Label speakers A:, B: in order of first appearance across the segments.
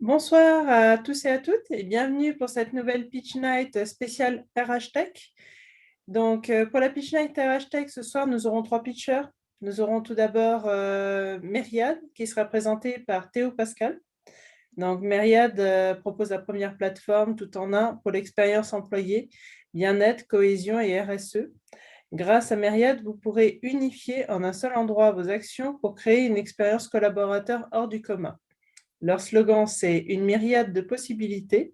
A: Bonsoir à tous et à toutes et bienvenue pour cette nouvelle Pitch Night spéciale RH Tech. Donc, pour la Pitch Night RH Tech, ce soir, nous aurons trois pitchers. Nous aurons tout d'abord Myriad, qui sera présentée par Théo Pascal. Donc, Myriad propose la première plateforme tout en un pour l'expérience employée, bien-être, cohésion et RSE. Grâce à Myriad, vous pourrez unifier en un seul endroit vos actions pour créer une expérience collaborateur hors du commun. Leur slogan, c'est une myriade de possibilités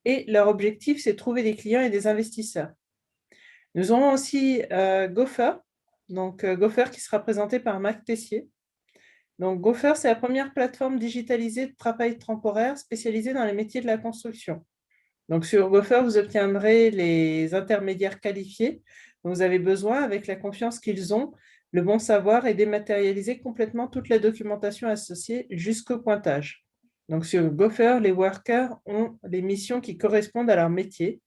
A: et leur objectif, c'est trouver des clients et des investisseurs. Nous aurons aussi Gopher, donc Gopher qui sera présenté par Marc Tessier. Donc Gopher, c'est la première plateforme digitalisée de travail temporaire spécialisée dans les métiers de la construction. Donc sur Gopher, vous obtiendrez les intermédiaires qualifiés dont vous avez besoin avec la confiance qu'ils ont, le bon savoir et dématérialiser complètement toute la documentation associée jusqu'au pointage. Donc sur Gopher, les workers ont les missions qui correspondent à leur métier,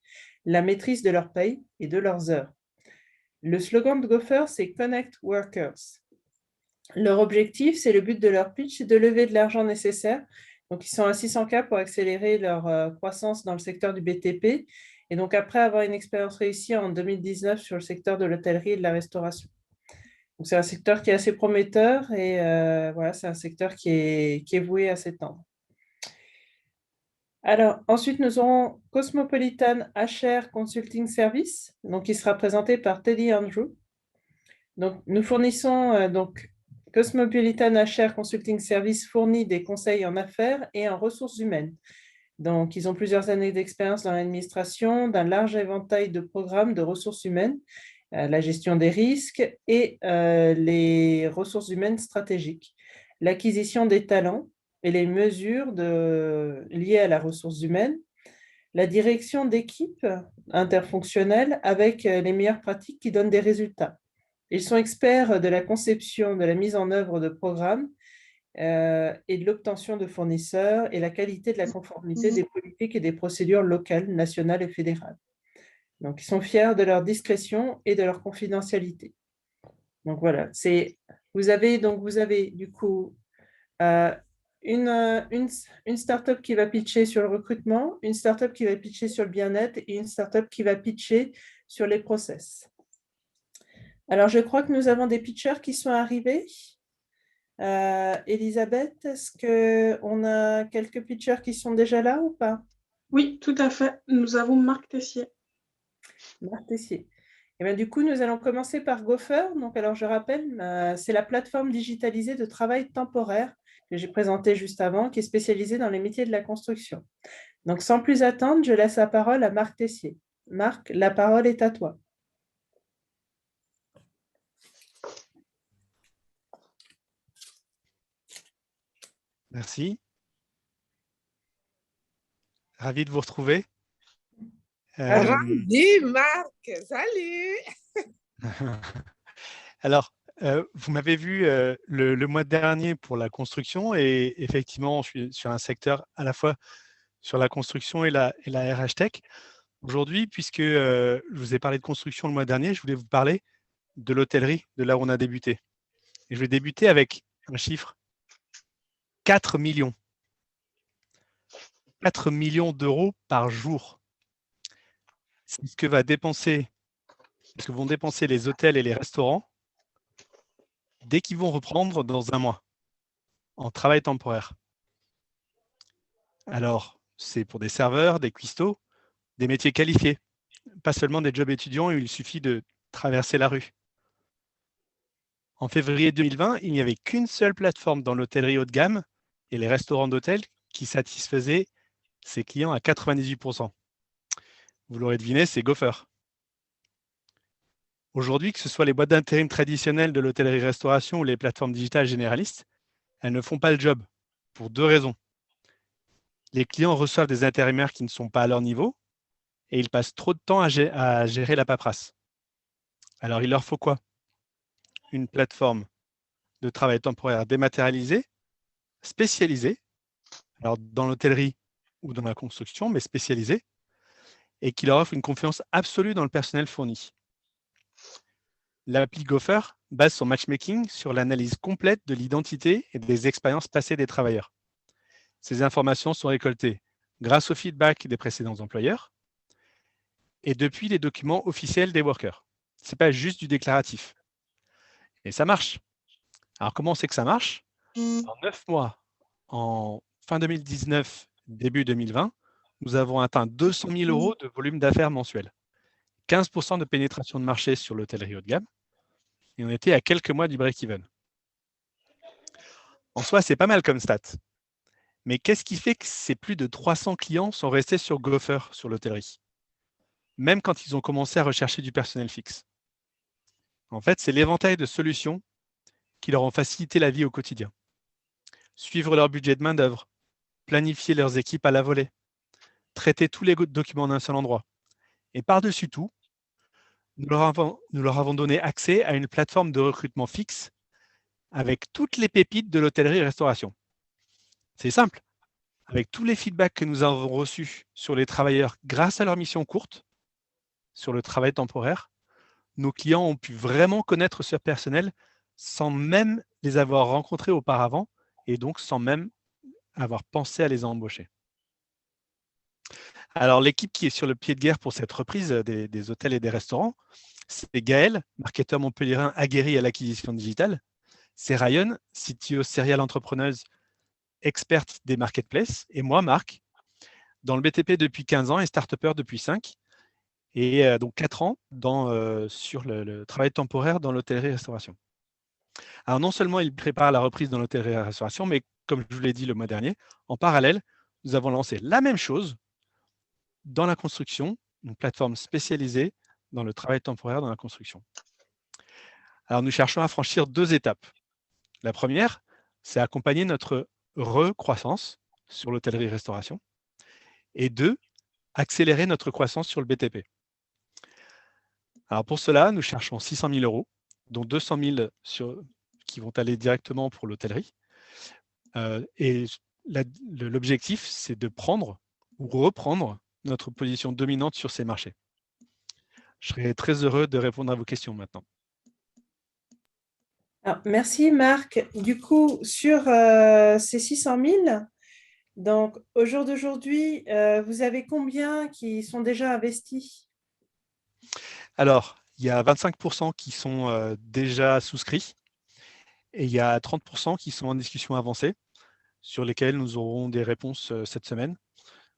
A: la maîtrise de leur paye et de leurs heures. Le slogan de Gopher, c'est Connect Workers. Leur objectif, c'est le but de leur pitch, c'est de lever de l'argent nécessaire. Donc, ils sont à 600K pour accélérer leur croissance dans le secteur du BTP. Et donc, après avoir une expérience réussie en 2019 sur le secteur de l'hôtellerie et de la restauration. Donc, c'est un secteur qui est assez prometteur et voilà, c'est un secteur qui est voué à s'étendre. Alors, ensuite, nous aurons Cosmopolitan HR Consulting Service, donc, qui sera présenté par Teddy Andrew. Donc, nous fournissons Cosmopolitan HR Consulting Service fournit des conseils en affaires et en ressources humaines. Donc, ils ont plusieurs années d'expérience dans l'administration d'un large éventail de programmes de ressources humaines, la gestion des risques et les ressources humaines stratégiques, l'acquisition des talents et les mesures liées à la ressource humaine, la direction d'équipes interfonctionnelles avec les meilleures pratiques qui donnent des résultats. Ils sont experts de la conception, de la mise en œuvre de programmes et de l'obtention de fournisseurs et la qualité de la conformité des politiques et des procédures locales, nationales et fédérales. Donc, ils sont fiers de leur discrétion et de leur confidentialité. Donc, voilà. Vous avez du coup euh, une startup qui va pitcher sur le recrutement, une startup qui va pitcher sur le bien-être et une startup qui va pitcher sur les process. Alors, je crois que nous avons des pitchers qui sont arrivés. Elisabeth, est-ce qu'on a quelques pitchers qui sont déjà là ou pas?
B: Oui, tout à fait. Nous avons Marc Tessier.
A: Marc Tessier. Et bien, du coup, nous allons commencer par Gopher. Donc, alors, je rappelle, c'est la plateforme digitalisée de travail temporaire que j'ai présentée juste avant, qui est spécialisée dans les métiers de la construction. Donc, sans plus attendre, je laisse la parole à Marc Tessier. Marc, la parole est à toi.
C: Merci. Ravi de vous retrouver.
D: Ravi, Marc. Salut.
C: Alors, vous m'avez vu le mois dernier pour la construction et effectivement, je suis sur un secteur à la fois sur la construction et la RH Tech. Aujourd'hui, puisque je vous ai parlé de construction le mois dernier, je voulais vous parler de l'hôtellerie, de là où on a débuté. Et je vais débuter avec un chiffre, 4 millions. 4 millions d'euros par jour. C'est ce que vont dépenser les hôtels et les restaurants dès qu'ils vont reprendre dans un mois en travail temporaire. Alors, c'est pour des serveurs, des cuistots, des métiers qualifiés, pas seulement des jobs étudiants où il suffit de traverser la rue. En février 2020, il n'y avait qu'une seule plateforme dans l'hôtellerie haut de gamme et les restaurants d'hôtel qui satisfaisait ses clients à 98%. Vous l'aurez deviné, c'est Gopher. Aujourd'hui, que ce soit les boîtes d'intérim traditionnelles de l'hôtellerie-restauration ou les plateformes digitales généralistes, elles ne font pas le job pour deux raisons. Les clients reçoivent des intérimaires qui ne sont pas à leur niveau et ils passent trop de temps à gérer la paperasse. Alors, il leur faut quoi? Une plateforme de travail temporaire dématérialisée, spécialisée, alors dans l'hôtellerie ou dans la construction, mais spécialisée, et qui leur offre une confiance absolue dans le personnel fourni. L'appli Gopher base son matchmaking sur l'analyse complète de l'identité et des expériences passées des travailleurs. Ces informations sont récoltées grâce au feedback des précédents employeurs et depuis les documents officiels des workers. Ce n'est pas juste du déclaratif. Et ça marche. Alors, comment on sait que ça marche? En 9 mois, en fin 2019, début 2020, nous avons atteint 200 000 € de volume d'affaires mensuel, 15% de pénétration de marché sur l'hôtellerie haut de gamme, et on était à quelques mois du break-even. En soi, c'est pas mal comme stat. Mais qu'est-ce qui fait que ces plus de 300 clients sont restés sur Gopher, sur l'hôtellerie, même quand ils ont commencé à rechercher du personnel fixe? En fait, c'est l'éventail de solutions qui leur ont facilité la vie au quotidien. Suivre leur budget de main-d'œuvre, planifier leurs équipes à la volée, traiter tous les documents d'un seul endroit. Et par-dessus tout, nous leur avons donné accès à une plateforme de recrutement fixe avec toutes les pépites de l'hôtellerie-restauration. C'est simple. Avec tous les feedbacks que nous avons reçus sur les travailleurs grâce à leur mission courte, sur le travail temporaire, nos clients ont pu vraiment connaître ce personnel sans même les avoir rencontrés auparavant et donc sans même avoir pensé à les embaucher. Alors, l'équipe qui est sur le pied de guerre pour cette reprise des hôtels et des restaurants, c'est Gaël, marketeur montpelliérain aguerri à l'acquisition digitale. C'est Ryan, CTO serial entrepreneuse, experte des marketplaces. Et moi, Marc, dans le BTP depuis 15 ans et start-upper depuis 5. Et donc 4 ans sur le travail temporaire dans l'hôtellerie-restauration. Alors, non seulement il prépare la reprise dans l'hôtellerie-restauration, mais comme je vous l'ai dit le mois dernier, en parallèle, nous avons lancé la même chose dans la construction, une plateforme spécialisée dans le travail temporaire dans la construction. Alors, nous cherchons à franchir 2 étapes. La première, c'est accompagner notre recroissance sur l'hôtellerie-restauration. Et 2, accélérer notre croissance sur le BTP. Alors, pour cela, nous cherchons 600 000 €, dont 200 000 qui vont aller directement pour l'hôtellerie. Et l'objectif, c'est de prendre ou reprendre notre position dominante sur ces marchés. Je serais très heureux de répondre à vos questions maintenant.
A: Alors, merci Marc. Du coup, sur ces 600 000, donc au jour d'aujourd'hui, vous avez combien qui sont déjà investis?
C: Alors, il y a 25% qui sont déjà souscrits et il y a 30% qui sont en discussion avancée sur lesquels nous aurons des réponses cette semaine.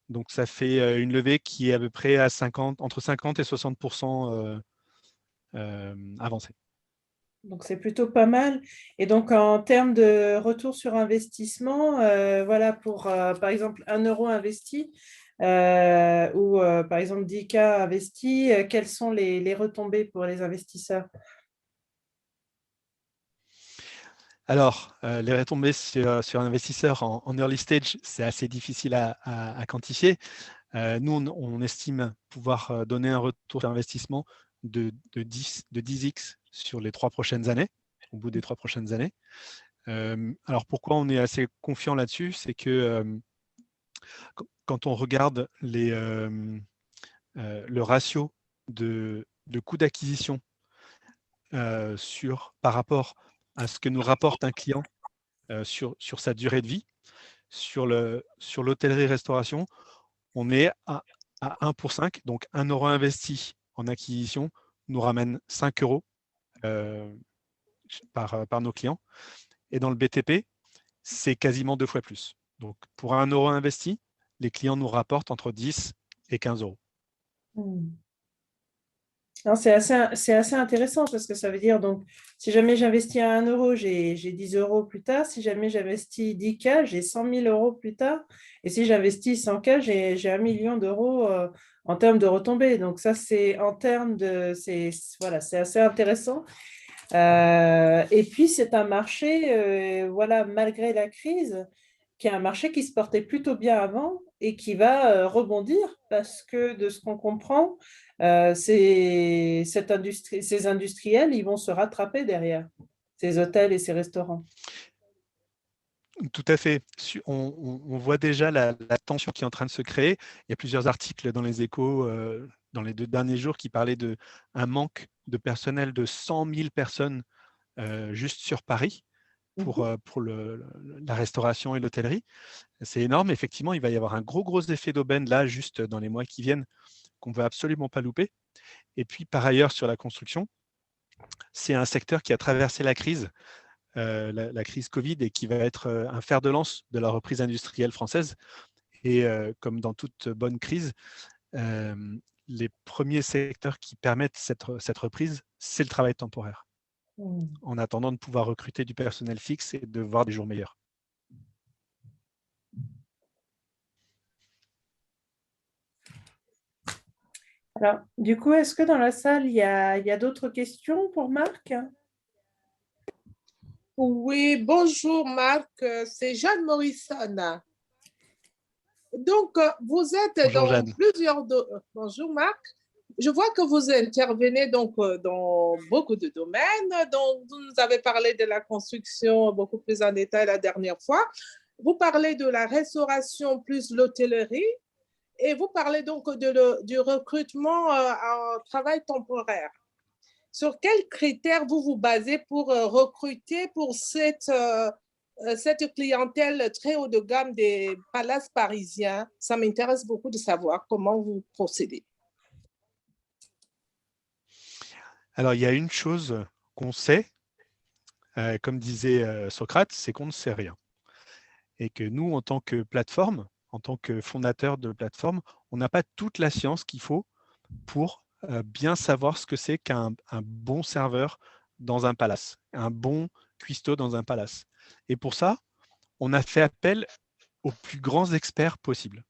C: Donc, ça fait une levée qui est à peu près à entre 50 et 60% avancée.
A: Donc, c'est plutôt pas mal. Et donc, en termes de retour sur investissement, voilà, pour, par exemple, 1 € investi ou, par exemple, 10 K investis, quelles sont les retombées pour les investisseurs?
C: Alors, les retombées sur un investisseur en early stage, c'est assez difficile à quantifier. Nous, on estime pouvoir donner un retour sur investissement de 10x sur les 3 prochaines années, au bout des 3 prochaines années. Alors, pourquoi on est assez confiant là-dessus? C'est que quand on regarde le ratio de coût d'acquisition par rapport à ce que nous rapporte un client sur sa durée de vie, sur l'hôtellerie-restauration, on est à 1 pour 5, donc 1 € investi en acquisition nous ramène 5 € par nos clients. Et dans le BTP, c'est quasiment 2 fois plus. Donc, pour 1 € investi, les clients nous rapportent entre 10 et 15 €.
A: C'est assez intéressant parce que ça veut dire, donc, si jamais j'investis à 1 €, j'ai 10 € plus tard. Si jamais j'investis 10 K, j'ai 100 000 € plus tard. Et si j'investis 100 K, j'ai 1 million d'euros en termes de retombées. Donc, ça, c'est en termes de… Voilà, c'est assez intéressant. Et puis, c'est un marché, voilà, malgré la crise, qui est un marché qui se portait plutôt bien avant et qui va rebondir parce que, de ce qu'on comprend, ces industriels, ils vont se rattraper derrière, ces hôtels et ces restaurants.
C: Tout à fait. On voit déjà la tension qui est en train de se créer. Il y a plusieurs articles dans les Échos dans les 2 derniers jours qui parlaient d'un manque de personnel de 100 000 personnes juste sur Paris. pour la restauration et l'hôtellerie. C'est énorme. Effectivement, il va y avoir un gros effet d'aubaine là, juste dans les mois qui viennent, qu'on ne va absolument pas louper. Et puis, par ailleurs, sur la construction, c'est un secteur qui a traversé la crise, la crise Covid, et qui va être un fer de lance de la reprise industrielle française. Et comme dans toute bonne crise, les premiers secteurs qui permettent cette reprise, c'est le travail temporaire, en attendant de pouvoir recruter du personnel fixe et de voir des jours meilleurs.
A: Alors, du coup, est-ce que dans la salle, il y a d'autres questions pour Marc?
D: Oui, bonjour Marc, c'est Jeanne Morrison. Donc, vous êtes
C: Bonjour,
D: dans
C: Jeanne.
D: plusieurs... Bonjour Marc. Je vois que vous intervenez donc dans beaucoup de domaines. Donc, vous nous avez parlé de la construction beaucoup plus en détail la dernière fois. Vous parlez de la restauration plus l'hôtellerie. Et vous parlez donc du recrutement en travail temporaire. Sur quels critères vous vous basez pour recruter pour cette clientèle très haut de gamme des palaces parisiens? Ça m'intéresse beaucoup de savoir comment vous procédez.
C: Alors, il y a une chose qu'on sait, comme disait Socrate, c'est qu'on ne sait rien. Et que nous, en tant que plateforme, en tant que fondateur de plateforme, on n'a pas toute la science qu'il faut pour bien savoir ce que c'est qu'un bon serveur dans un palace, un bon cuistot dans un palace. Et pour ça, on a fait appel aux plus grands experts possibles.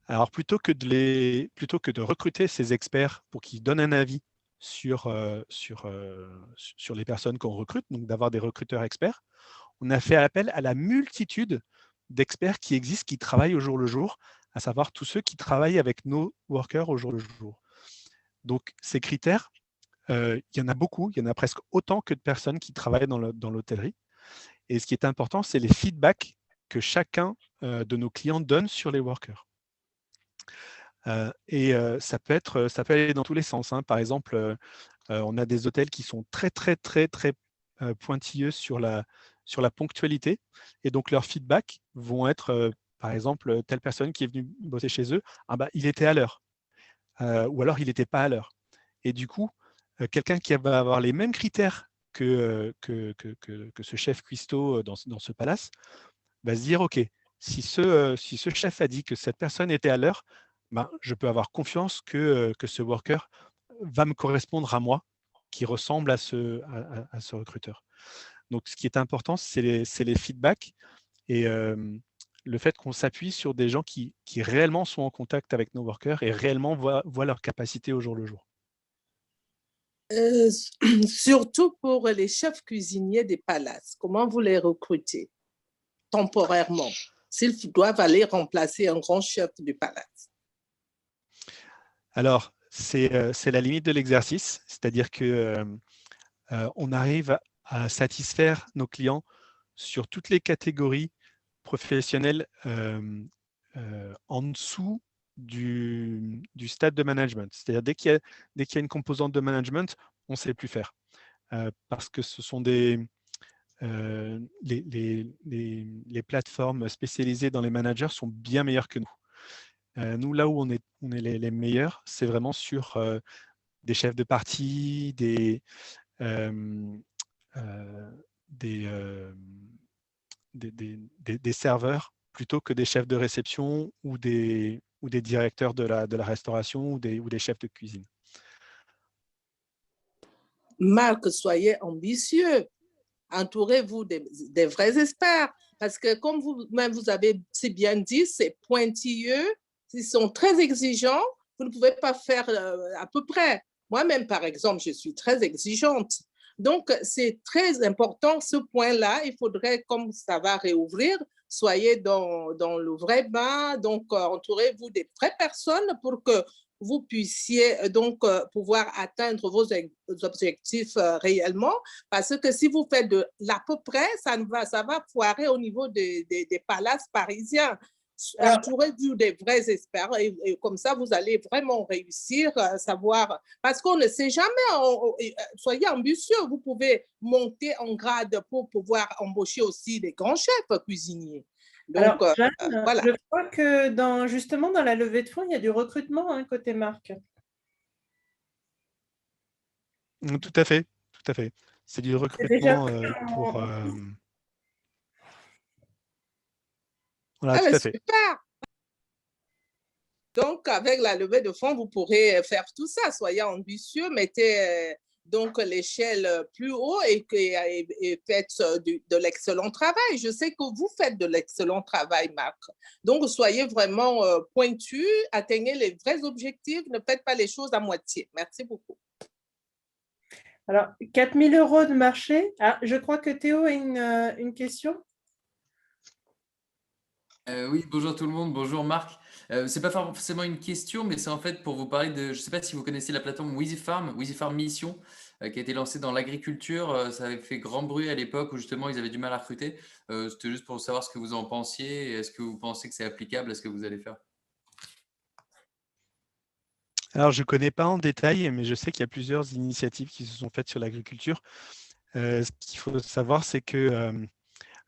C: Alors, plutôt que de recruter ces experts pour qu'ils donnent un avis sur les personnes qu'on recrute, donc d'avoir des recruteurs experts, on a fait appel à la multitude d'experts qui existent, qui travaillent au jour le jour, à savoir tous ceux qui travaillent avec nos workers au jour le jour. Donc, ces critères, il y en a beaucoup, il y en a presque autant que de personnes qui travaillent dans l'hôtellerie. Et ce qui est important, c'est les feedbacks que chacun de nos clients donne sur les workers. Ça peut aller dans tous les sens, hein. Par exemple, on a des hôtels qui sont très pointilleux sur la ponctualité, et donc leurs feedbacks vont être, par exemple, telle personne qui est venue bosser chez eux, il était à l'heure, ou alors il n'était pas à l'heure. Et du coup, quelqu'un qui va avoir les mêmes critères que ce chef cuistot dans ce palace va se dire, OK, si ce chef a dit que cette personne était à l'heure, je peux avoir confiance que ce worker va me correspondre à moi, qui ressemble à ce recruteur. Donc, ce qui est important, c'est les feedbacks et le fait qu'on s'appuie sur des gens qui réellement sont en contact avec nos workers et réellement voient leur capacité au jour le jour.
D: Surtout pour les chefs cuisiniers des palaces, comment vous les recrutez temporairement s'ils doivent aller remplacer un grand chef du palace?
C: Alors, c'est la limite de l'exercice, c'est-à-dire qu'on arrive à satisfaire nos clients sur toutes les catégories professionnelles en dessous du stade de management. C'est-à-dire dès qu'il y a une composante de management, on ne sait plus faire. Parce que ce sont les plateformes spécialisées dans les managers sont bien meilleures que nous. Nous, là où on est les meilleurs, c'est vraiment sur des chefs de parti, des serveurs, plutôt que des chefs de réception ou des directeurs de la restauration ou des chefs de cuisine.
D: Marc, soyez ambitieux. Entourez-vous des vrais experts. Parce que comme vous-même vous avez si bien dit, c'est pointilleux, ils sont très exigeants, vous ne pouvez pas faire à peu près. Moi-même, par exemple, je suis très exigeante. Donc, c'est très important ce point-là. Il faudrait, comme ça va réouvrir, soyez dans le vrai bain. Donc, entourez-vous des vraies personnes pour que vous puissiez donc pouvoir atteindre vos objectifs réellement. Parce que si vous faites de l'à peu près, ça va foirer au niveau des palaces parisiens.
A: Alors-
D: entourez-vous des vrais experts et comme ça, vous allez vraiment réussir à savoir, parce qu'on ne sait jamais, soyez ambitieux, vous pouvez monter en grade pour pouvoir embaucher aussi des grands chefs cuisiniers. Donc,
A: Alors, Jeanne,
D: voilà.
A: je crois que justement dans la levée de fonds, il y a du recrutement côté marque.
C: Tout à fait, tout à fait. C'est du recrutement pour. Voilà,
D: Ah,
C: tout
D: mais
C: à fait.
D: super! Donc, avec la levée de fonds, vous pourrez faire tout ça. Soyez ambitieux, mettez donc l'échelle plus haut et faites de l'excellent travail. Je sais que vous faites de l'excellent travail, Marc. Donc, soyez vraiment pointu, atteignez les vrais objectifs, ne faites pas les choses à moitié. Merci beaucoup.
A: Alors, 4 000 € de marché. Ah, je crois que Théo a une question.
E: Oui, bonjour tout le monde, bonjour Marc. C'est pas forcément une question, mais c'est en fait pour vous parler de, je sais pas si vous connaissez la plateforme WheezyFarm Mission, qui a été lancée dans l'agriculture. Ça avait fait grand bruit à l'époque où justement ils avaient du mal à recruter. C'était juste pour savoir ce que vous en pensiez et est-ce que vous pensez que c'est applicable à ce que vous allez faire?
C: Alors, je ne connais pas en détail, mais je sais qu'il y a plusieurs initiatives qui se sont faites sur l'agriculture. Ce qu'il faut savoir, c'est que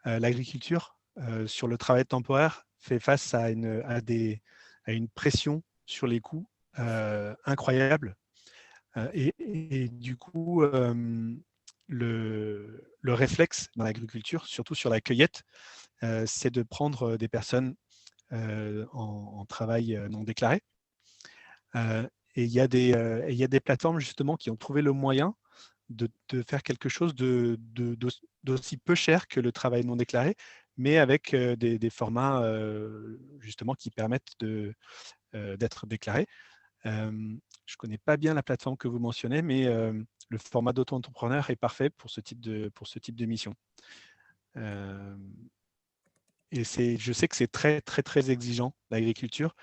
C: l'agriculture, sur le travail temporaire, fait face à une pression sur les coûts incroyable. Et du coup, le réflexe dans l'agriculture, surtout sur la cueillette, c'est de prendre des personnes en travail non déclaré. Et il y a des plateformes justement qui ont trouvé le moyen de faire quelque chose d'aussi peu cher que le travail non déclaré, mais avec des formats justement qui permettent d'être déclarés. Je ne connais pas bien la plateforme que vous mentionnez, mais le format d'auto-entrepreneur est parfait pour ce type de mission. Et je sais que c'est très, très, très exigeant, l'agriculture.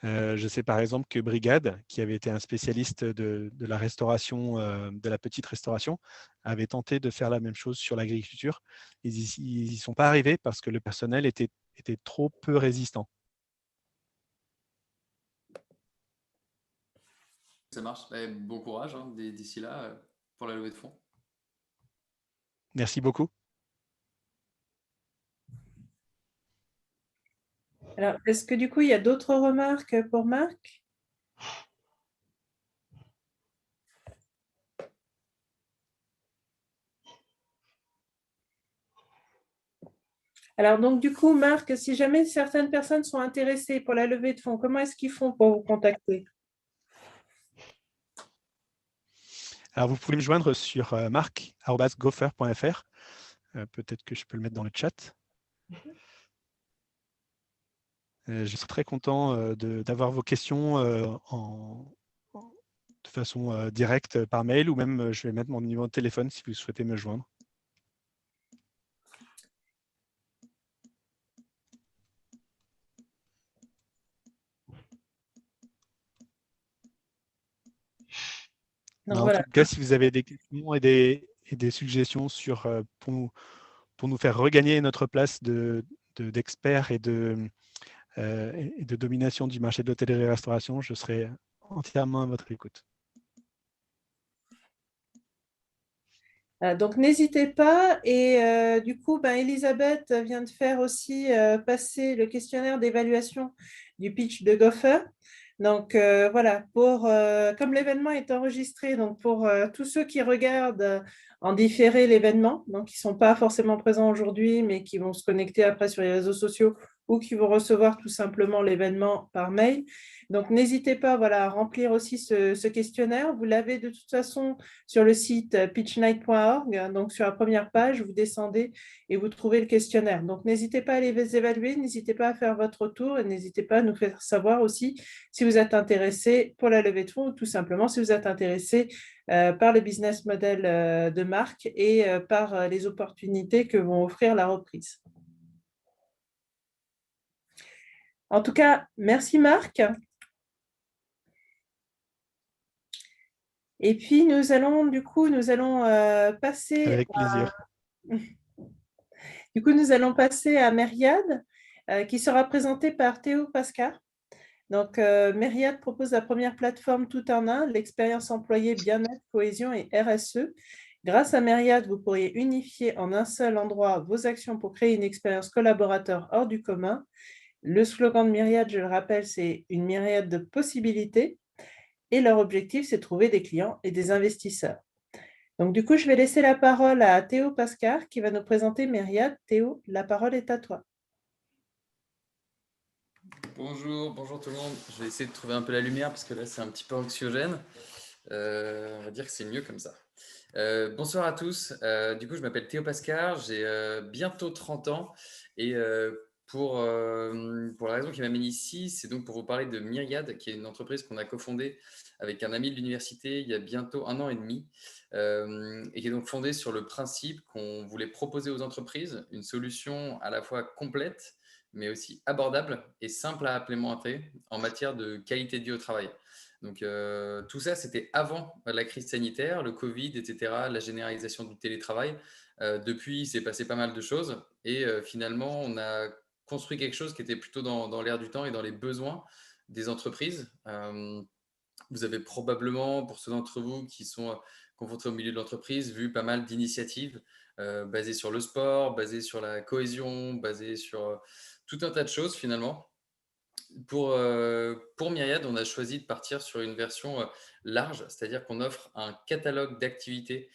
C: Je sais par exemple que Brigade, qui avait été un spécialiste de la restauration, de la petite restauration, avait tenté de faire la même chose sur l'agriculture. Ils n'y sont pas arrivés parce que le personnel était trop peu résistant.
E: Ça marche. Bon courage hein, d'ici là pour la levée de fonds.
C: Merci beaucoup.
A: Alors, est-ce que du coup, il y a d'autres remarques pour Marc? Alors, donc, du coup, Marc, si jamais certaines personnes sont intéressées pour la levée de fonds, comment est-ce qu'ils font pour vous contacter?
C: Alors, vous pouvez me joindre sur marc@gopher.fr. Peut-être que je peux le mettre dans le chat. Je serai très content d'avoir vos questions de façon directe par mail ou même je vais mettre mon numéro de téléphone si vous souhaitez me joindre.
A: Donc,
C: En
A: voilà.
C: tout cas, si vous avez des questions et des suggestions pour nous faire regagner notre place d'experts et de domination du marché de l'hôtellerie et restauration, je serai entièrement à votre écoute.
A: Donc, n'hésitez pas. Et du coup, Elisabeth vient de faire aussi passer le questionnaire d'évaluation du pitch de Gopher. Donc, voilà, comme l'événement est enregistré, donc pour tous ceux qui regardent en différé l'événement, donc qui ne sont pas forcément présents aujourd'hui, mais qui vont se connecter après sur les réseaux sociaux ou qui vont recevoir tout simplement l'événement par mail. Donc, n'hésitez pas à remplir aussi ce questionnaire. Vous l'avez de toute façon sur le site pitchnight.org. Donc, sur la première page, vous descendez et vous trouvez le questionnaire. Donc, n'hésitez pas à les évaluer, n'hésitez pas à faire votre retour et n'hésitez pas à nous faire savoir aussi si vous êtes intéressé pour la levée de fonds ou tout simplement si vous êtes intéressé par le business model de marque et par les opportunités que vont offrir la reprise. En tout cas, merci Marc. Et puis, nous allons passer
C: Avec plaisir.
A: Du coup, nous allons passer à Myriad. qui sera présenté par Théo Pascal. Donc, Myriad propose la première plateforme tout en un, l'expérience employée, bien-être, cohésion et RSE. Grâce à Myriad, vous pourriez unifier en un seul endroit vos actions pour créer une expérience collaborateur hors du commun. Le slogan de Myriad, je le rappelle, c'est une myriade de possibilités. Et leur objectif, c'est de trouver des clients et des investisseurs. Donc, du coup, je vais laisser la parole à Théo Pascal qui va nous présenter Myriad. Théo, la parole est à toi.
E: Bonjour tout le monde. Je vais essayer de trouver un peu la lumière parce que là c'est un petit peu anxiogène. On va dire que c'est mieux comme ça. Bonsoir à tous. Du coup, je m'appelle Théo Pascal, j'ai bientôt 30 ans et pour la raison qui m'amène ici, c'est donc pour vous parler de Myriad, qui est une entreprise qu'on a cofondée avec un ami de l'université il y a bientôt 1 an et demi et qui est donc fondée sur le principe qu'on voulait proposer aux entreprises une solution à la fois complète mais aussi abordable et simple à implémenter en matière de qualité de vie au travail. Donc, tout ça, c'était avant la crise sanitaire, le Covid, etc., la généralisation du télétravail. Depuis, il s'est passé pas mal de choses et finalement, on a construit quelque chose qui était plutôt dans l'air du temps et dans les besoins des entreprises. Vous avez probablement, pour ceux d'entre vous qui sont confrontés au milieu de l'entreprise, vu pas mal d'initiatives basées sur le sport, basées sur la cohésion, basées sur tout un tas de choses finalement. Pour Myriad, on a choisi de partir sur une version large, c'est-à-dire qu'on offre un catalogue d'activités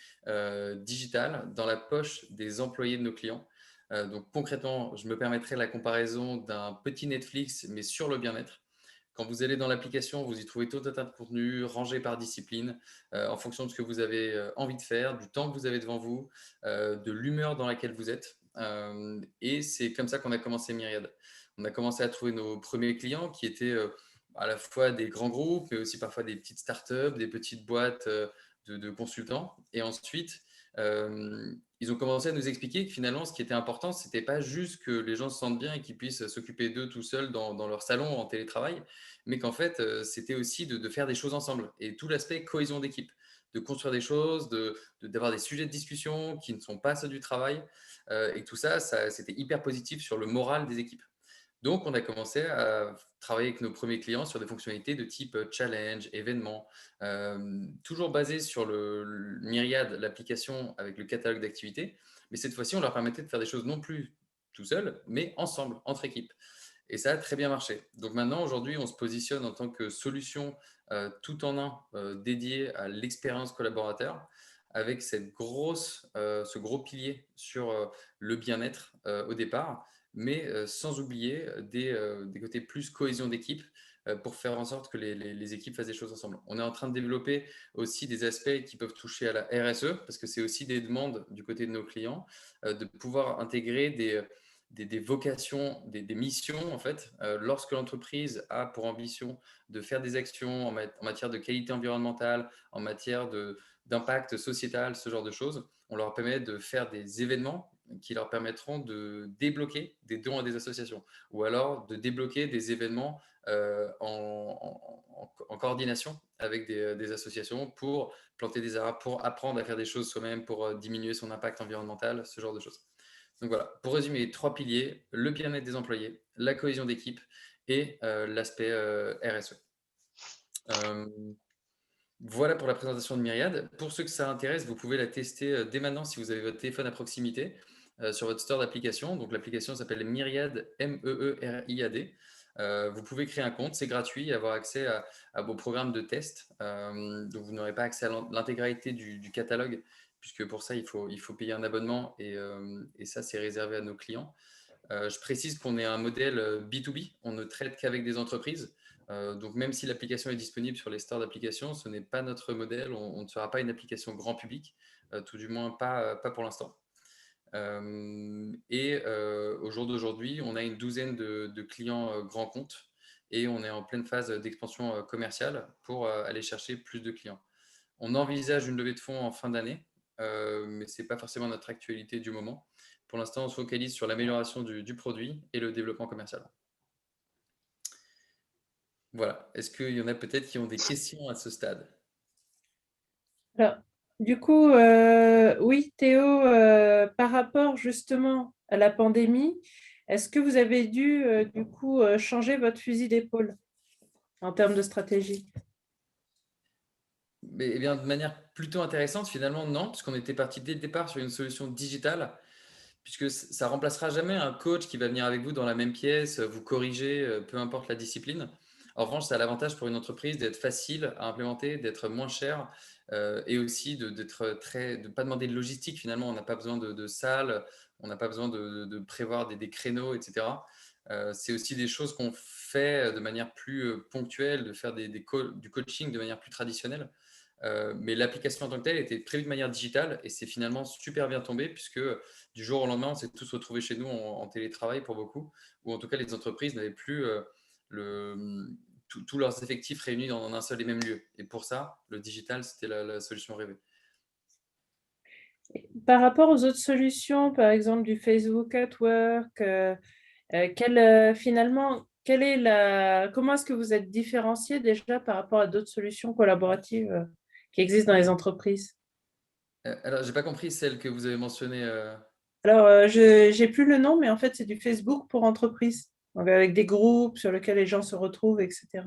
E: digitales dans la poche des employés de nos clients. Donc concrètement, je me permettrai la comparaison d'un petit Netflix, mais sur le bien-être. Quand vous allez dans l'application, vous y trouvez tout un tas de contenus rangés par discipline, en fonction de ce que vous avez envie de faire, du temps que vous avez devant vous, de l'humeur dans laquelle vous êtes. Et c'est comme ça qu'on a commencé Myriad. On a commencé à trouver nos premiers clients qui étaient à la fois des grands groupes, mais aussi parfois des petites startups, des petites boîtes de consultants. Et ensuite, ils ont commencé à nous expliquer que finalement, ce qui était important, ce n'était pas juste que les gens se sentent bien et qu'ils puissent s'occuper d'eux tout seuls dans leur salon en télétravail, mais qu'en fait, c'était aussi de faire des choses ensemble. Et tout l'aspect cohésion d'équipe, de construire des choses, d'avoir des sujets de discussion qui ne sont pas ceux du travail. Et tout ça, c'était hyper positif sur le moral des équipes. Donc, on a commencé à travailler avec nos premiers clients sur des fonctionnalités de type challenge, événement, toujours basées sur le Myriad, l'application avec le catalogue d'activités. Mais cette fois-ci, on leur permettait de faire des choses non plus tout seul, mais ensemble, entre équipes. Et ça a très bien marché. Donc maintenant, aujourd'hui, on se positionne en tant que solution tout en un dédiée à l'expérience collaborateur avec ce gros pilier sur le bien-être au départ, mais sans oublier des côtés plus cohésion d'équipe pour faire en sorte que les équipes fassent des choses ensemble. On est en train de développer aussi des aspects qui peuvent toucher à la RSE, parce que c'est aussi des demandes du côté de nos clients, de pouvoir intégrer des vocations, des missions, en fait, lorsque l'entreprise a pour ambition de faire des actions en matière de qualité environnementale, en matière d'impact sociétal, ce genre de choses, on leur permet de faire des événements qui leur permettront de débloquer des dons à des associations ou alors de débloquer des événements en coordination avec des associations pour planter des arbres, pour apprendre à faire des choses soi-même, pour diminuer son impact environnemental, ce genre de choses. Donc voilà, pour résumer, les 3 piliers, le bien-être des employés, la cohésion d'équipe et l'aspect RSE. Voilà pour la présentation de Myriad. Pour ceux que ça intéresse, vous pouvez la tester dès maintenant si vous avez votre téléphone à proximité sur votre store d'application. Donc l'application s'appelle Myriad, M-E-E-R-I-A-D. Vous pouvez créer un compte, c'est gratuit et avoir accès à vos programmes de test. Donc vous n'aurez pas accès à l'intégralité du catalogue, puisque pour ça, il faut payer un abonnement et ça, c'est réservé à nos clients. Je précise qu'on est un modèle B2B, on ne traite qu'avec des entreprises. Donc, même si l'application est disponible sur les stores d'applications, ce n'est pas notre modèle. On ne sera pas une application grand public, tout du moins pas pour l'instant. Au jour d'aujourd'hui, on a une douzaine de clients grands comptes et on est en pleine phase d'expansion commerciale pour aller chercher plus de clients. On envisage une levée de fonds en fin d'année, mais ce n'est pas forcément notre actualité du moment. Pour l'instant, on se focalise sur l'amélioration du produit et le développement commercial. Voilà. Est-ce qu'il y en a peut-être qui ont des questions à ce stade?
A: Alors, du coup, oui, Théo, par rapport justement à la pandémie, Est-ce que vous avez dû, du coup, changer votre fusil d'épaule en termes de stratégie?
E: Mais, eh bien, de manière plutôt intéressante, finalement, non, puisqu'on était parti dès le départ sur une solution digitale, puisque ça remplacera jamais un coach qui va venir avec vous dans la même pièce, vous corriger, peu importe la discipline. En revanche, ça a l'avantage pour une entreprise d'être facile à implémenter, d'être moins cher et aussi de de pas demander de logistique. Finalement, on n'a pas besoin de salle, on n'a pas besoin de prévoir des créneaux, etc. C'est aussi des choses qu'on fait de manière plus ponctuelle, de faire du coaching de manière plus traditionnelle. Mais l'application en tant que telle était prévue de manière digitale et c'est finalement super bien tombé puisque du jour au lendemain, on s'est tous retrouvés chez nous en télétravail pour beaucoup, ou en tout cas les entreprises n'avaient plus tous leurs effectifs réunis dans un seul et même lieu. Et pour ça, le digital, c'était la solution rêvée.
A: Par rapport aux autres solutions, par exemple du Facebook at Work, finalement, comment est-ce que vous êtes différencié déjà par rapport à d'autres solutions collaboratives qui existent dans les entreprises?
E: Alors, j'ai pas compris celle que vous avez mentionnée.
A: Alors, je n'ai plus le nom, mais en fait, c'est du Facebook pour entreprise, donc avec des groupes sur lesquels les gens se retrouvent, etc.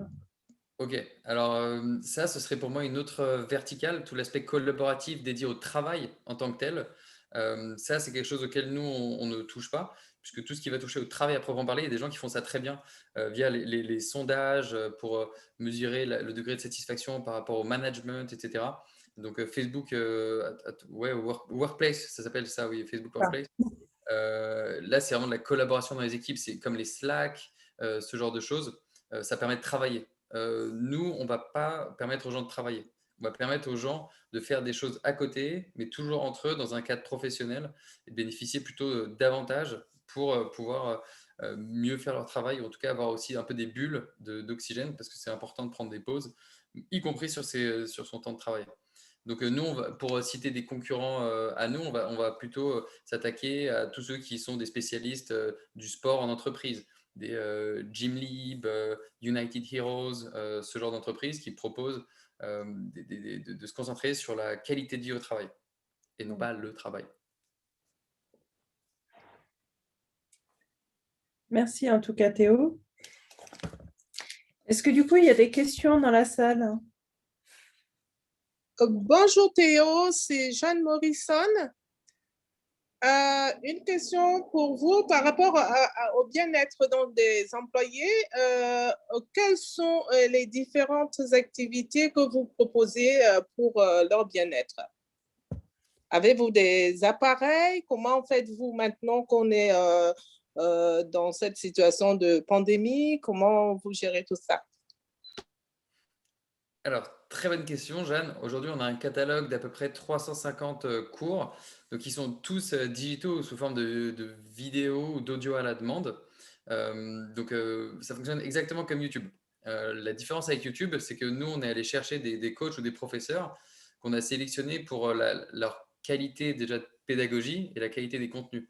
E: Ok, alors ça, ce serait pour moi une autre verticale, tout l'aspect collaboratif dédié au travail en tant que tel. Ça, c'est quelque chose auquel nous, on ne touche pas, puisque tout ce qui va toucher au travail à proprement parler, il y a des gens qui font ça très bien via les sondages pour mesurer le degré de satisfaction par rapport au management, etc. Donc Facebook, ouais, Workplace, ça s'appelle ça, oui, Facebook
A: Ah.
E: Workplace. Là, c'est vraiment de la collaboration dans les équipes, c'est comme les Slack, ce genre de choses. Ça permet de travailler. Nous, on ne va pas permettre aux gens de travailler. On va permettre aux gens de faire des choses à côté, mais toujours entre eux, dans un cadre professionnel, et bénéficier plutôt d'avantages pour pouvoir mieux faire leur travail, ou en tout cas avoir aussi un peu des bulles d'oxygène, parce que c'est important de prendre des pauses, y compris sur son temps de travail. Donc nous, pour citer des concurrents à nous, on va plutôt s'attaquer à tous ceux qui sont des spécialistes du sport en entreprise, des Gymlib, United Heroes, ce genre d'entreprise qui proposent de se concentrer sur la qualité de vie au travail et non pas le travail.
A: Merci en tout cas, Théo. Est-ce que du coup, il y a des questions dans la salle?
D: Bonjour Théo, c'est Jeanne Morrison. Une question pour vous par rapport au bien-être des employés. Quelles sont les différentes activités que vous proposez pour leur bien-être? Avez-vous des appareils? Comment faites-vous maintenant qu'on est dans cette situation de pandémie? Comment vous gérez tout ça?
E: Alors, très bonne question, Jeanne. Aujourd'hui, on a un catalogue d'à peu près 350 cours, donc ils sont tous digitaux sous forme de vidéos ou d'audio à la demande. Ça fonctionne exactement comme YouTube. La différence avec YouTube, c'est que nous, on est allé chercher des coachs ou des professeurs qu'on a sélectionnés pour leur qualité déjà de pédagogie et la qualité des contenus.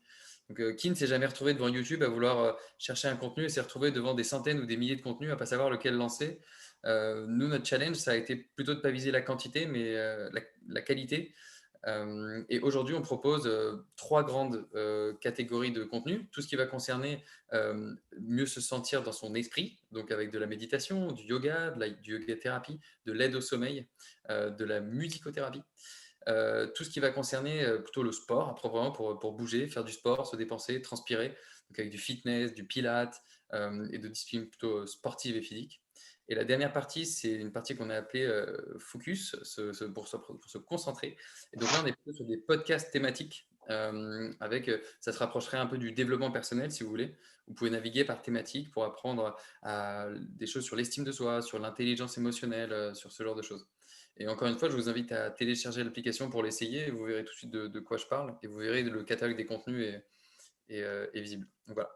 E: Donc, qui ne s'est jamais retrouvé devant YouTube à vouloir chercher un contenu et s'est retrouvé devant des centaines ou des milliers de contenus à ne pas savoir lequel lancer? Nous, notre challenge, ça a été plutôt de ne pas viser la quantité, mais la qualité. Et aujourd'hui, on propose 3 grandes catégories de contenu. Tout ce qui va concerner mieux se sentir dans son esprit, donc avec de la méditation, du yoga, du yoga thérapie, de l'aide au sommeil, de la musicothérapie. Tout ce qui va concerner plutôt le sport, à proprement pour bouger, faire du sport, se dépenser, transpirer, donc avec du fitness, du pilates et de disciplines plutôt sportives et physiques. Et la dernière partie, c'est une partie qu'on a appelée Focus, pour se concentrer. Et donc là, on est plutôt sur des podcasts thématiques, ça se rapprocherait un peu du développement personnel, si vous voulez. Vous pouvez naviguer par thématique pour apprendre des choses sur l'estime de soi, sur l'intelligence émotionnelle, sur ce genre de choses. Et encore une fois, je vous invite à télécharger l'application pour l'essayer. Vous verrez tout de suite de quoi je parle et vous verrez le catalogue des contenus est visible. Donc voilà.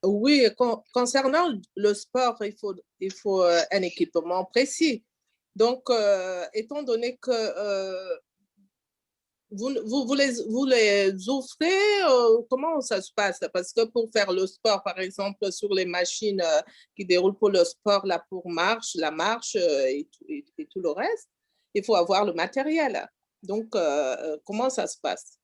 D: Oui, concernant le sport, il faut un équipement précis. Donc, étant donné que vous les offrez, comment ça se passe? Parce que pour faire le sport, par exemple, sur les machines qui déroulent pour le sport, là, pour la marche et tout le reste, il faut avoir le matériel. Donc, comment ça se passe?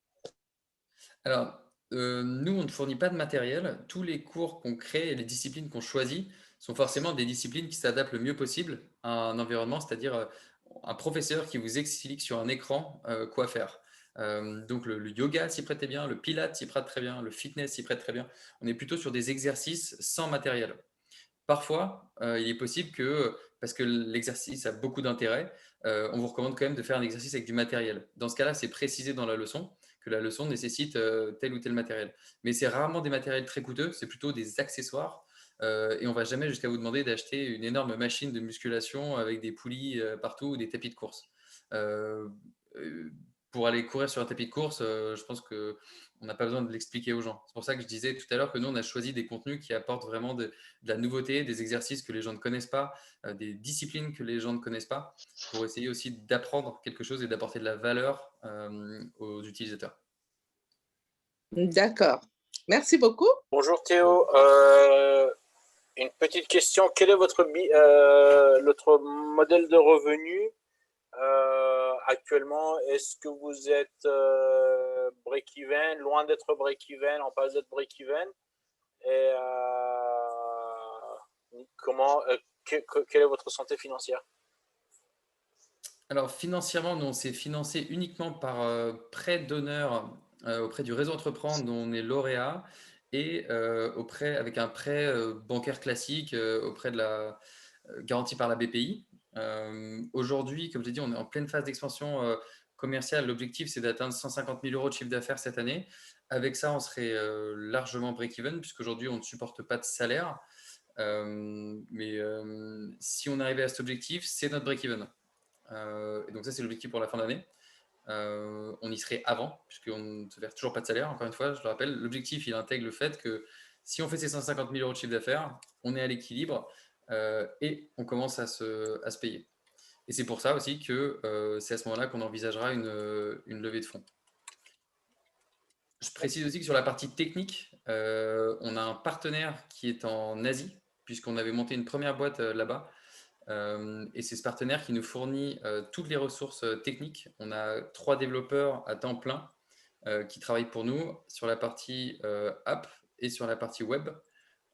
E: Alors, Nous, on ne fournit pas de matériel. Tous les cours qu'on crée et les disciplines qu'on choisit sont forcément des disciplines qui s'adaptent le mieux possible à un environnement, c'est-à-dire un professeur qui vous explique sur un écran quoi faire. Donc le yoga s'y prêtait bien, le pilates s'y prête très bien, le fitness s'y prête très bien. On est plutôt sur des exercices sans matériel. Parfois, il est possible que, parce que l'exercice a beaucoup d'intérêt, on vous recommande quand même de faire un exercice avec du matériel. Dans ce cas-là, c'est précisé dans la leçon que la leçon nécessite tel ou tel matériel. Mais c'est rarement des matériels très coûteux, c'est plutôt des accessoires. Et on ne va jamais jusqu'à vous demander d'acheter une énorme machine de musculation avec des poulies partout ou des tapis de course. Euh, pour aller courir sur un tapis de course, je pense que on n'a pas besoin de l'expliquer aux gens. C'est pour ça que je disais tout à l'heure que nous, on a choisi des contenus qui apportent vraiment de la nouveauté, des exercices que les gens ne connaissent pas, des disciplines que les gens ne connaissent pas, pour essayer aussi d'apprendre quelque chose et d'apporter de la valeur aux utilisateurs.
D: D'accord. Merci beaucoup.
F: Bonjour Théo. Une petite question. Quel est votre modèle de revenu actuellement? Est-ce que vous êtes break-even, loin d'être break-even, en passe d'être break-even? Et quelle est votre santé financière?
E: Alors financièrement, nous, on s'est financé uniquement par prêt d'honneur auprès du réseau Entreprendre dont on est lauréat et avec un prêt bancaire classique auprès de la garantie par la BPI. Aujourd'hui, comme je l'ai dit, on est en pleine phase d'expansion commerciale. L'objectif, c'est d'atteindre 150 000 euros de chiffre d'affaires cette année. Avec ça, on serait largement break-even puisqu'aujourd'hui, on ne supporte pas de salaire. Mais si on arrivait à cet objectif, c'est notre break-even. Et donc ça, c'est l'objectif pour la fin d'année. On y serait avant, puisqu'on ne se verse toujours pas de salaire, encore une fois, je le rappelle. L'objectif, il intègre le fait que si on fait ces 150 000 euros de chiffre d'affaires, on est à l'équilibre et on commence à se payer. Et c'est pour ça aussi que c'est à ce moment-là qu'on envisagera une levée de fonds. Je précise aussi que sur la partie technique, on a un partenaire qui est en Asie, puisqu'on avait monté une première boîte là-bas. Et c'est ce partenaire qui nous fournit toutes les ressources techniques. On a 3 développeurs à temps plein qui travaillent pour nous sur la partie app et sur la partie web.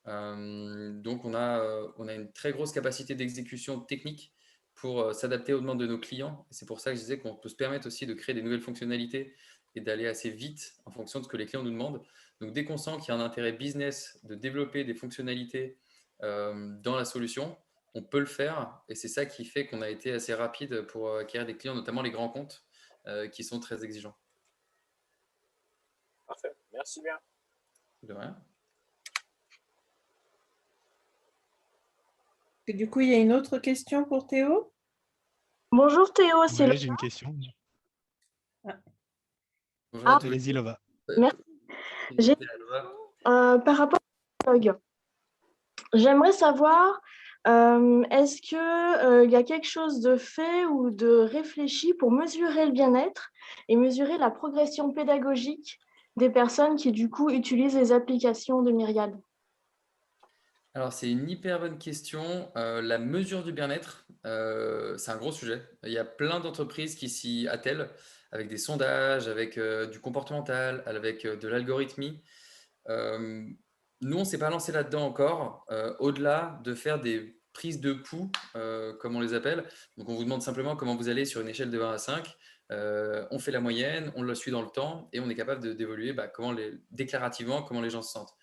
E: Donc on a une très grosse capacité d'exécution technique pour s'adapter aux demandes de nos clients. Et c'est pour ça que je disais qu'on peut se permettre aussi de créer des nouvelles fonctionnalités et d'aller assez vite en fonction de ce que les clients nous demandent. Donc dès qu'on sent qu'il y a un intérêt business de développer des fonctionnalités dans la solution, on peut le faire et c'est ça qui fait qu'on a été assez rapide pour acquérir des clients, notamment les grands comptes qui sont très exigeants.
F: Parfait, merci bien.
E: De rien.
A: Et du coup, il y a une autre question pour Théo?
G: Bonjour Théo, c'est
C: Ouais, j'ai une question.
E: Bonjour à tous.
C: Allez-y, Lova.
G: Merci. J'ai par rapport au blog. J'aimerais savoir, est-ce qu'il y a quelque chose de fait ou de réfléchi pour mesurer le bien-être et mesurer la progression pédagogique des personnes qui, du coup, utilisent les applications de Myriad?
E: Alors, c'est une hyper bonne question. La mesure du bien-être, c'est un gros sujet. Il y a plein d'entreprises qui s'y attellent avec des sondages, avec du comportemental, avec de l'algorithmie. Nous, on ne s'est pas lancé là-dedans encore, au-delà de faire des prises de pouls, comme on les appelle. Donc, on vous demande simplement comment vous allez sur une échelle de 1 à 5. On fait la moyenne, on le suit dans le temps et on est capable d'évaluer déclarativement comment les gens se sentent.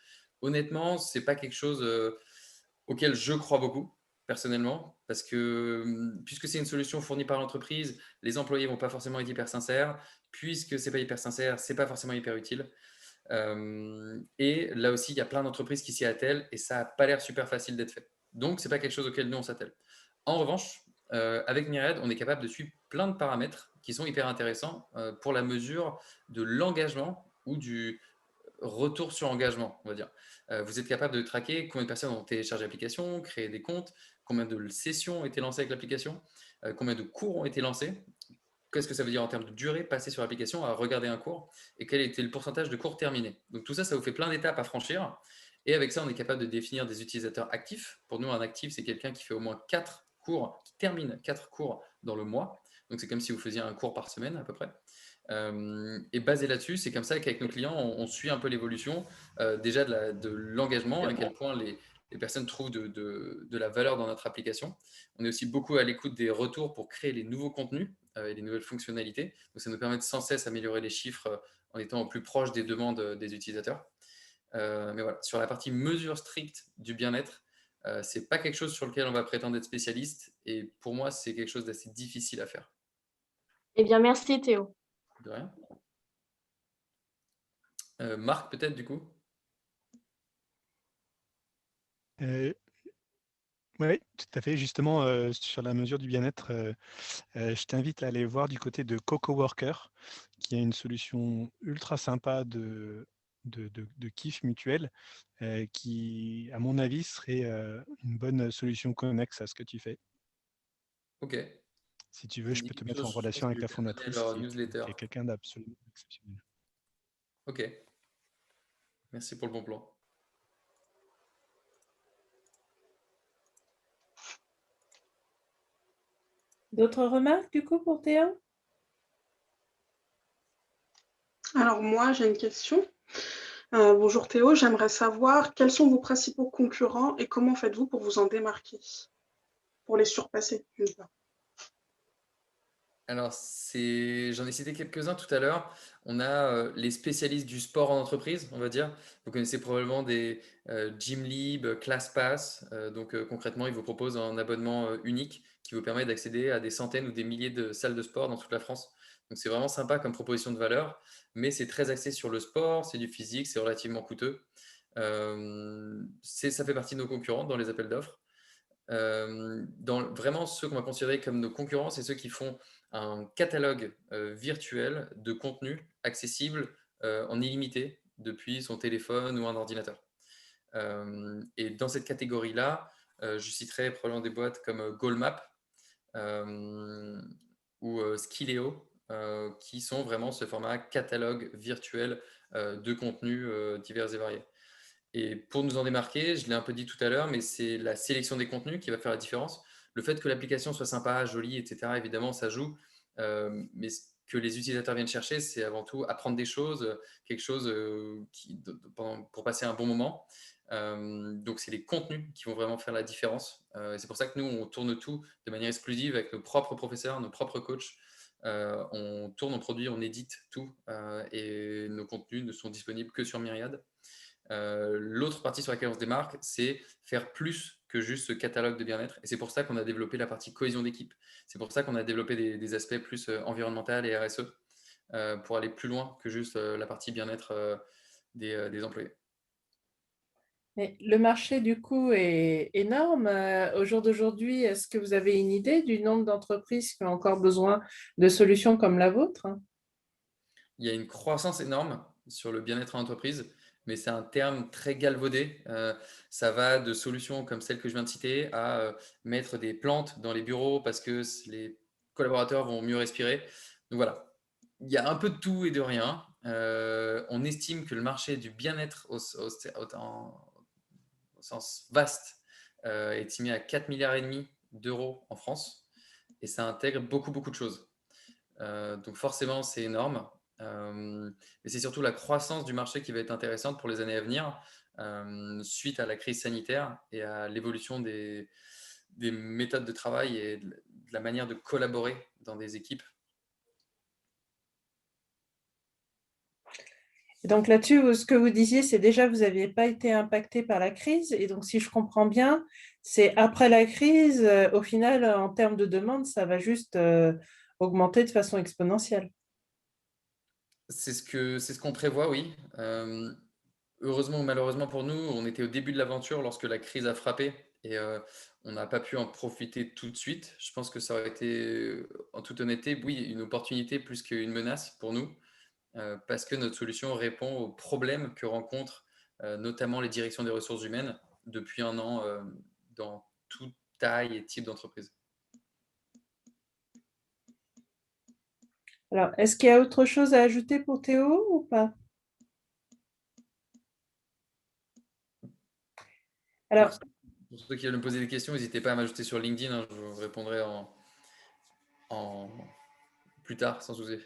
E: Honnêtement, ce n'est pas quelque chose auquel je crois beaucoup, personnellement, parce que puisque c'est une solution fournie par l'entreprise, les employés ne vont pas forcément être hyper sincères. Puisque ce n'est pas hyper sincère, ce n'est pas forcément hyper utile. Et là aussi, il y a plein d'entreprises qui s'y attellent et ça n'a pas l'air super facile d'être fait. Donc, ce n'est pas quelque chose auquel nous, on s'attelle. En revanche, avec Myriad, on est capable de suivre plein de paramètres qui sont hyper intéressants pour la mesure de l'engagement ou du retour sur engagement, on va dire. Vous êtes capable de traquer combien de personnes ont téléchargé l'application, créé des comptes, combien de sessions ont été lancées avec l'application, combien de cours ont été lancés, qu'est-ce que ça veut dire en termes de durée passée sur l'application à regarder un cours et quel était le pourcentage de cours terminés. Donc tout ça, ça vous fait plein d'étapes à franchir. Et avec ça, on est capable de définir des utilisateurs actifs. Pour nous, un actif, c'est quelqu'un qui fait au moins 4 cours, qui termine 4 cours dans le mois. Donc c'est comme si vous faisiez un cours par semaine à peu près. Et basé là-dessus, c'est comme ça qu'avec nos clients, on suit un peu l'évolution déjà de l'engagement, à quel point les personnes trouvent de la valeur dans notre application. On est aussi beaucoup à l'écoute des retours pour créer les nouveaux contenus et les nouvelles fonctionnalités. Donc, ça nous permet de sans cesse améliorer les chiffres en étant au plus proche des demandes des utilisateurs. Mais voilà, sur la partie mesure stricte du bien-être, c'est pas quelque chose sur lequel on va prétendre être spécialiste. Et pour moi, c'est quelque chose d'assez difficile à faire.
G: Eh bien, merci Théo.
E: De rien. Marc, peut-être, du coup?
C: Oui, tout à fait. Justement, sur la mesure du bien-être, je t'invite à aller voir du côté de Coco Worker, qui est une solution ultra sympa de kiff mutuel, qui, à mon avis, serait une bonne solution connexe à ce que tu fais.
E: Ok.
C: Si tu veux, je peux te mettre en
E: Je pense
C: relation
E: que
C: avec
E: je
C: la
E: vais terminer
C: fondatrice,
E: leur
C: qui
E: newsletter.
C: est quelqu'un d'absolument exceptionnel.
E: Ok. Merci pour le bon plan.
A: D'autres remarques du coup pour Théo?
B: Alors moi, j'ai une question. Bonjour Théo, j'aimerais savoir quels sont vos principaux concurrents et comment faites-vous pour vous en démarquer, pour les surpasser?
E: Alors, j'en ai cité quelques-uns tout à l'heure. On a les spécialistes du sport en entreprise, on va dire. Vous connaissez probablement des Gymlib, ClassPass. Concrètement, ils vous proposent un abonnement unique qui vous permet d'accéder à des centaines ou des milliers de salles de sport dans toute la France. Donc, c'est vraiment sympa comme proposition de valeur, mais c'est très axé sur le sport, c'est du physique, c'est relativement coûteux. Ça fait partie de nos concurrents dans les appels d'offres. Vraiment, ceux qu'on va considérer comme nos concurrents, c'est ceux qui font un catalogue virtuel de contenu accessible en illimité depuis son téléphone ou un ordinateur. Et dans cette catégorie-là, je citerai probablement des boîtes comme Goalmap ou Skilleo, qui sont vraiment ce format catalogue virtuel de contenus divers et variés. Et pour nous en démarquer, je l'ai un peu dit tout à l'heure, mais c'est la sélection des contenus qui va faire la différence. Le fait que l'application soit sympa, jolie, etc., évidemment, ça joue. Mais ce que les utilisateurs viennent chercher, c'est avant tout apprendre des choses, quelque chose pour passer un bon moment. Donc, c'est les contenus qui vont vraiment faire la différence. C'est pour ça que nous, on tourne tout de manière exclusive avec nos propres professeurs, nos propres coachs. On tourne, on produit, on édite tout. Et nos contenus ne sont disponibles que sur Myriad. L'autre partie sur laquelle on se démarque, c'est faire plus que juste ce catalogue de bien-être. Et c'est pour ça qu'on a développé la partie cohésion d'équipe. C'est pour ça qu'on a développé des aspects plus environnemental et RSE pour aller plus loin que juste la partie bien-être des employés.
A: Mais le marché, du coup, est énorme. Au jour d'aujourd'hui, est-ce que vous avez une idée du nombre d'entreprises qui ont encore besoin de solutions comme la vôtre?
E: Il y a une croissance énorme sur le bien-être en entreprise, mais c'est un terme très galvaudé. Ça va de solutions comme celle que je viens de citer à mettre des plantes dans les bureaux parce que les collaborateurs vont mieux respirer. Donc voilà, il y a un peu de tout et de rien. On estime que le marché du bien-être au sens vaste est estimé à 4,5 milliards d'euros en France et ça intègre beaucoup, beaucoup de choses. Donc forcément, c'est énorme. Mais c'est surtout la croissance du marché qui va être intéressante pour les années à venir suite à la crise sanitaire et à l'évolution des méthodes de travail et de la manière de collaborer dans des équipes.
A: Et donc là-dessus, ce que vous disiez, c'est déjà vous n'aviez pas été impacté par la crise. Et donc, si je comprends bien, c'est après la crise, au final, en termes de demande, ça va juste augmenter de façon exponentielle.
E: C'est ce qu'on prévoit, oui. Heureusement ou malheureusement pour nous, on était au début de l'aventure lorsque la crise a frappé et on n'a pas pu en profiter tout de suite. Je pense que ça aurait été, en toute honnêteté, oui, une opportunité plus qu'une menace pour nous, parce que notre solution répond aux problèmes que rencontrent notamment les directions des ressources humaines depuis un an dans toute taille et type d'entreprise.
A: Alors, est-ce qu'il y a autre chose à ajouter pour Théo ou pas? Alors,
E: pour ceux qui veulent me poser des questions, n'hésitez pas à m'ajouter sur LinkedIn, hein, je vous répondrai en plus tard, sans souci.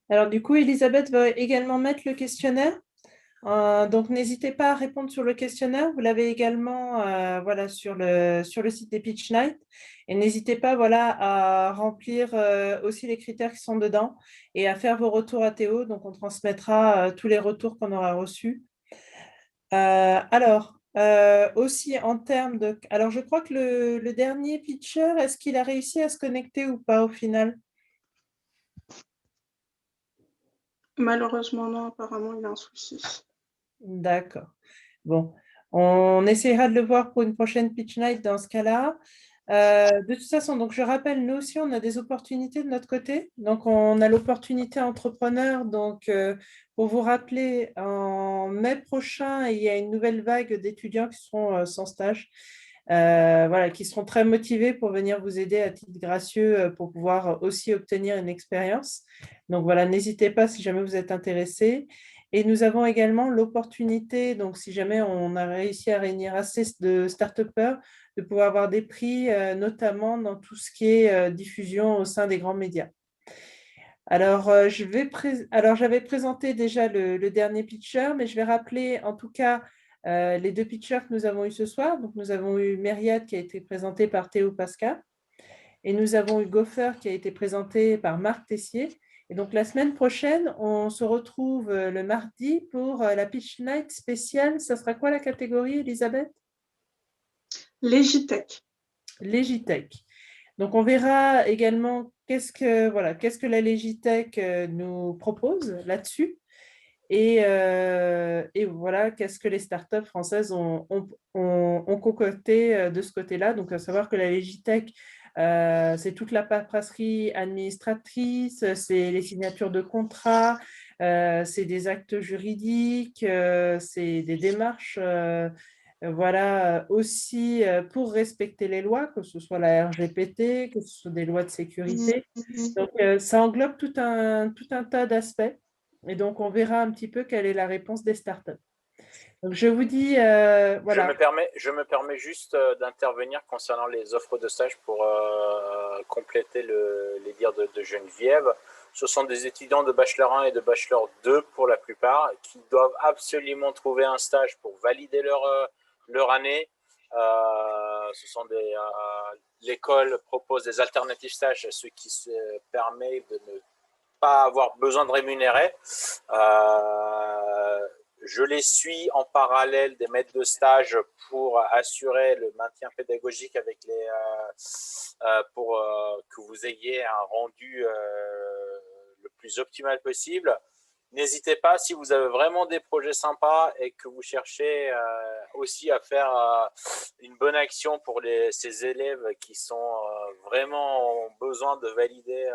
A: Alors, du coup, Elisabeth va également mettre le questionnaire. Donc, n'hésitez pas à répondre sur le questionnaire. Vous l'avez également voilà, sur le site des Pitch Night. Et n'hésitez pas voilà, à remplir aussi les critères qui sont dedans et à faire vos retours à Théo. Donc, on transmettra tous les retours qu'on aura reçus. Alors, aussi en termes de... Alors, je crois que le dernier pitcher, est-ce qu'il a réussi à se connecter ou pas au final?
B: Malheureusement, non, apparemment, il a un souci.
A: D'accord. Bon, on essaiera de le voir pour une prochaine pitch night dans ce cas-là. De toute façon, donc je rappelle, nous aussi, on a des opportunités de notre côté. Donc, on a l'opportunité entrepreneur. Donc, pour vous rappeler, en mai prochain, il y a une nouvelle vague d'étudiants qui seront sans stage, voilà, qui seront très motivés pour venir vous aider à titre gracieux pour pouvoir aussi obtenir une expérience. Donc, voilà, n'hésitez pas si jamais vous êtes intéressé. Et nous avons également l'opportunité, donc si jamais on a réussi à réunir assez de start-upers, de pouvoir avoir des prix, notamment dans tout ce qui est diffusion au sein des grands médias. Alors, j'avais présenté déjà le dernier pitcher, mais je vais rappeler en tout cas les deux pitchers que nous avons eus ce soir. Donc, nous avons eu Myriad qui a été présenté par Théo Pascal et nous avons eu Gopher qui a été présenté par Marc Tessier. Et donc, la semaine prochaine, on se retrouve le mardi pour la Pitch Night spéciale. Ça sera quoi la catégorie, Elisabeth?
B: Légitech.
A: Légitech. Donc, on verra également qu'est-ce que la Légitech nous propose là-dessus. Et voilà, qu'est-ce que les startups françaises ont concocté de ce côté-là. Donc, à savoir que la Légitech, c'est toute la paperasserie administratrice, c'est les signatures de contrats, c'est des actes juridiques, c'est des démarches voilà, aussi pour respecter les lois, que ce soit la RGPD, que ce soit des lois de sécurité. Donc, ça englobe tout un tas d'aspects. Et donc, on verra un petit peu quelle est la réponse des startups. Donc, je vous dis, voilà.
F: Je me permets juste d'intervenir concernant les offres de stage pour compléter les dires de Geneviève. Ce sont des étudiants de Bachelor 1 et de Bachelor 2 pour la plupart qui doivent absolument trouver un stage pour valider leur année. L'école propose des alternatives stages, ce qui se permet de ne pas avoir besoin de rémunérer. Je les suis en parallèle des maîtres de stage pour assurer le maintien pédagogique avec pour que vous ayez un rendu le plus optimal possible. N'hésitez pas, si vous avez vraiment des projets sympas et que vous cherchez aussi à faire une bonne action pour ces élèves qui sont vraiment en besoin de valider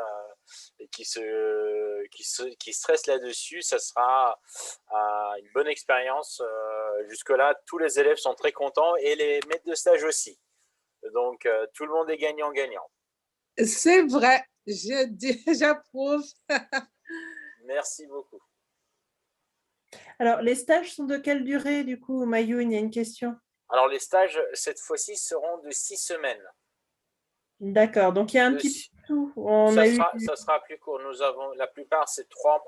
F: et qui stressent là-dessus, ça sera une bonne expérience. Jusque-là, tous les élèves sont très contents et les maîtres de stage aussi. Donc, tout le monde est gagnant-gagnant.
D: C'est vrai, j'approuve.
F: Merci beaucoup.
A: Alors, les stages sont de quelle durée, du coup, Mayoun? Il y a une question.
F: Alors, les stages, cette fois-ci, seront de 6 semaines.
A: D'accord, donc il y a un petit tout.
F: Ça sera plus court. Nous avons, la plupart, c'est 3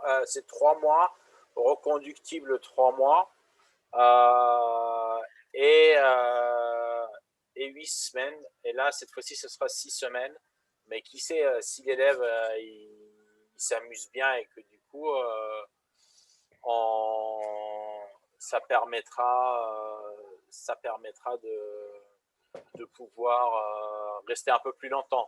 F: mois, reconductible 3 mois, et 8 semaines. Et là, cette fois-ci, ce sera 6 semaines. Mais qui sait, si l'élève il s'amuse bien et que du coup, ça permettra de pouvoir rester un peu plus longtemps.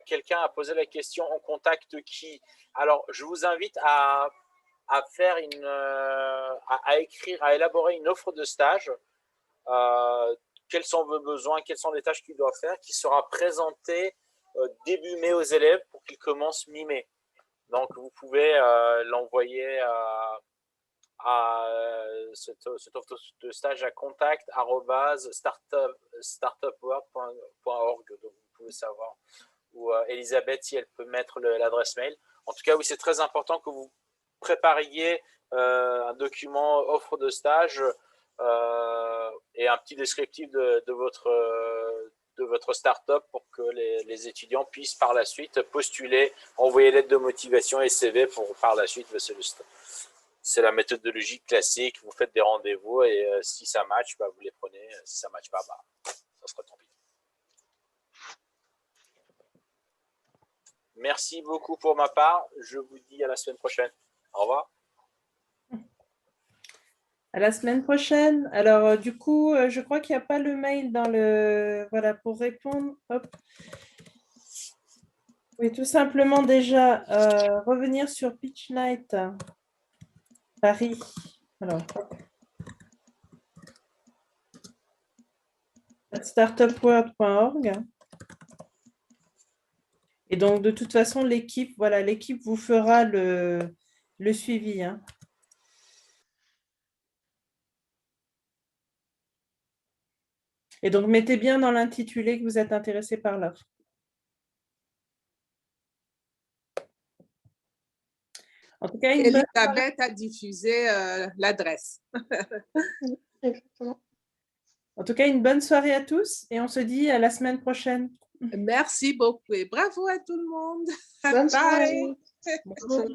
F: Quelqu'un a posé la question, on contacte qui? Alors, je vous invite à faire à élaborer une offre de stage. Quels sont vos besoins, quelles sont les tâches qu'ils doivent faire, qui sera présentée début mai aux élèves pour qu'ils commencent mi-mai. Donc, vous pouvez l'envoyer à cette offre de stage à contact@startupworld.org. Donc, vous pouvez savoir. Ou Elisabeth, si elle peut mettre l'adresse mail. En tout cas, oui, c'est très important que vous prépariez un document offre de stage et un petit descriptif de votre de votre startup pour que les étudiants puissent par la suite postuler, envoyer lettre de motivation et CV pour par la suite. C'est la méthodologie classique. Vous faites des rendez-vous et si ça match, bah, vous les prenez. Si ça match pas, bah, ça sera tant pis. Merci beaucoup pour ma part. Je vous dis à la semaine prochaine. Au revoir.
A: À la semaine prochaine. Alors, du coup, je crois qu'il n'y a pas le mail dans le... Voilà, pour répondre. Hop. Oui, tout simplement déjà, revenir sur Pitch Night Paris. Alors, startupworld.org. Et donc, de toute façon, l'équipe, voilà, l'équipe vous fera le suivi. Hein. Et donc, mettez bien dans l'intitulé que vous êtes intéressé par l'offre. En tout cas,
D: Elisabeth a diffusé l'adresse.
G: Exactement.
A: En tout cas, une bonne soirée à tous et on se dit à la semaine prochaine.
D: Merci beaucoup et bravo à tout le monde.
G: Bonne
D: Bye.
G: soirée.
A: Bonjour.